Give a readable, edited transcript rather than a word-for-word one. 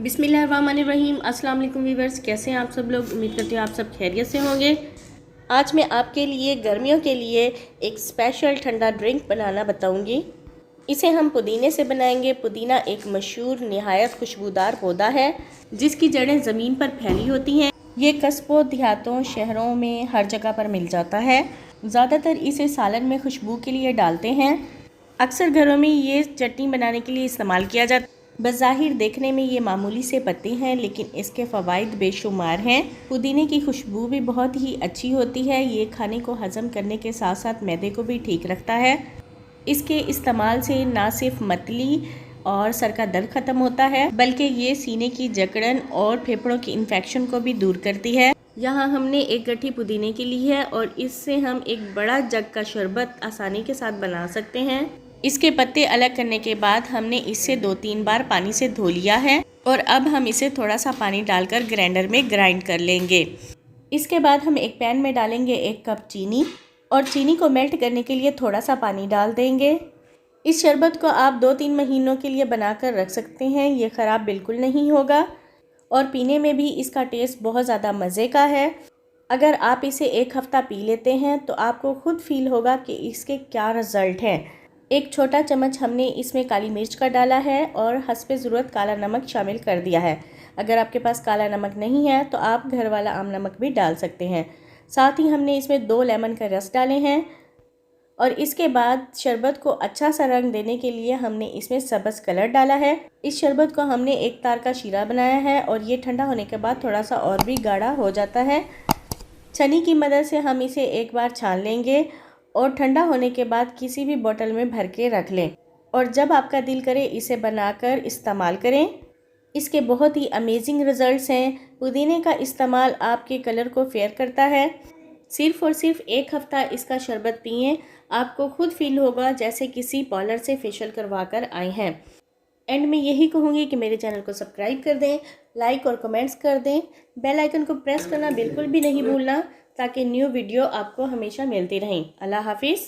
बिस्मिल्लाहिर्रहमानिर्रहीम। अस्सलाम वालेकुम वीवर्स, कैसे हैं आप सब लोग। उम्मीद करती हूँ आप सब खैरियत से होंगे। आज मैं आपके लिए गर्मियों के लिए एक स्पेशल ठंडा ड्रिंक बनाना बताऊंगी। इसे हम पुदीने से बनाएंगे। पुदीना एक मशहूर निहायत खुशबूदार पौधा है जिसकी जड़ें ज़मीन पर फैली होती हैं। ये कस्बों, देहातों, शहरों में हर जगह पर मिल जाता है। ज़्यादातर इसे सालन में खुशबू के लिए डालते हैं। अक्सर घरों में ये चटनी बनाने के लिए इस्तेमाल किया जाता है। बज़ाहिर देखने में ये मामूली से पत्ते हैं, लेकिन इसके फ़वाइद बेशुमार हैं। पुदीने की खुशबू भी बहुत ही अच्छी होती है। ये खाने को हज़म करने के साथ साथ मैदे को भी ठीक रखता है। इसके इस्तेमाल से ना सिर्फ मतली और सर का दर्द ख़त्म होता है, बल्कि ये सीने की जकड़न और फेफड़ों की इन्फेक्शन को भी दूर करती है। यहाँ हमने एक गट्ठी पुदीने की ली है और इससे हम एक बड़ा जग का शरबत आसानी के साथ बना सकते हैं। इसके पत्ते अलग करने के बाद हमने इसे 2-3 बार पानी से धो लिया है और अब हम इसे थोड़ा सा पानी डालकर ग्राइंडर में ग्राइंड कर लेंगे। इसके बाद हम एक पैन में डालेंगे 1 कप चीनी और चीनी को मेल्ट करने के लिए थोड़ा सा पानी डाल देंगे। इस शरबत को आप 2-3 महीनों के लिए बनाकर रख सकते हैं। ये ख़राब बिल्कुल नहीं होगा और पीने में भी इसका टेस्ट बहुत ज़्यादा मज़े का है। अगर आप इसे 1 हफ़्ता पी लेते हैं तो आपको खुद फील होगा कि इसके क्या रिज़ल्ट हैं। 1 छोटा चम्मच हमने इसमें काली मिर्च का डाला है और हस्बे ज़रूरत काला नमक शामिल कर दिया है। अगर आपके पास काला नमक नहीं है तो आप घर वाला आम नमक भी डाल सकते हैं। साथ ही हमने इसमें 2 लेमन का रस डाले हैं और इसके बाद शरबत को अच्छा सा रंग देने के लिए हमने इसमें सब्ज़ कलर डाला है। इस शरबत को हमने 1 तार का शीरा बनाया है और ये ठंडा होने के बाद थोड़ा सा और भी गाढ़ा हो जाता है। छन्नी की मदद से हम इसे एक बार छान लेंगे और ठंडा होने के बाद किसी भी बोतल में भर के रख लें और जब आपका दिल करे इसे बनाकर इस्तेमाल करें। इसके बहुत ही अमेजिंग रिज़ल्ट्स हैं। पुदीने का इस्तेमाल आपके कलर को फेयर करता है। सिर्फ़ और सिर्फ 1 हफ़्ता इसका शरबत पिएं, आपको खुद फील होगा जैसे किसी पार्लर से फेशियल करवा कर आए हैं। एंड में यही कहूँगी कि मेरे चैनल को सब्सक्राइब कर दें, लाइक और कमेंट्स कर दें। बेल आइकन को प्रेस करना बिल्कुल भी नहीं भूलना ताकि न्यू वीडियो आपको हमेशा मिलती रहें। अल्लाह हाफिज़।